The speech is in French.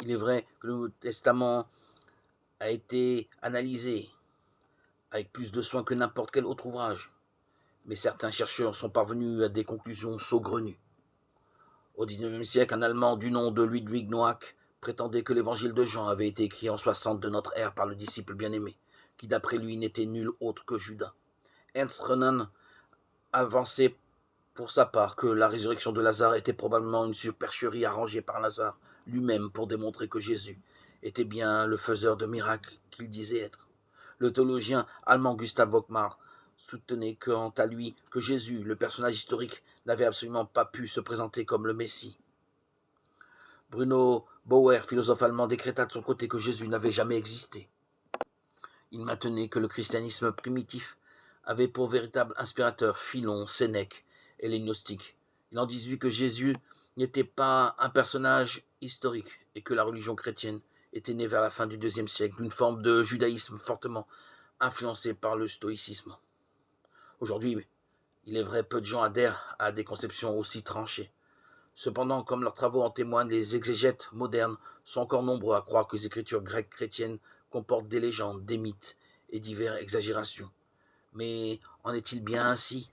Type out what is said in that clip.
Il est vrai que le Nouveau Testament a été analysé avec plus de soin que n'importe quel autre ouvrage, mais certains chercheurs sont parvenus à des conclusions saugrenues. Au XIXe siècle, un Allemand du nom de Ludwig Noack prétendait que l'évangile de Jean avait été écrit en 60 de notre ère par le disciple bien-aimé, qui d'après lui n'était nul autre que Judas. Ernst Renan avançait pour sa part que la résurrection de Lazare était probablement une supercherie arrangée par Lazare lui-même pour démontrer que Jésus était bien le faiseur de miracles qu'il disait être. Le théologien allemand Gustav Wolfmar soutenait quant à lui que Jésus, le personnage historique, n'avait absolument pas pu se présenter comme le Messie. Bruno Bauer, philosophe allemand, décréta de son côté que Jésus n'avait jamais existé. Il maintenait que le christianisme primitif avait pour véritable inspirateur Philon, Sénèque et les gnostiques. Il en déduisit que Jésus n'était pas un personnage historique et que la religion chrétienne était née vers la fin du IIe siècle d'une forme de judaïsme fortement influencé par le stoïcisme. Aujourd'hui, il est vrai, peu de gens adhèrent à des conceptions aussi tranchées. Cependant, comme leurs travaux en témoignent, les exégètes modernes sont encore nombreux à croire que les écritures grecques chrétiennes comportent des légendes, des mythes et diverses exagérations. Mais en est-il bien ainsi?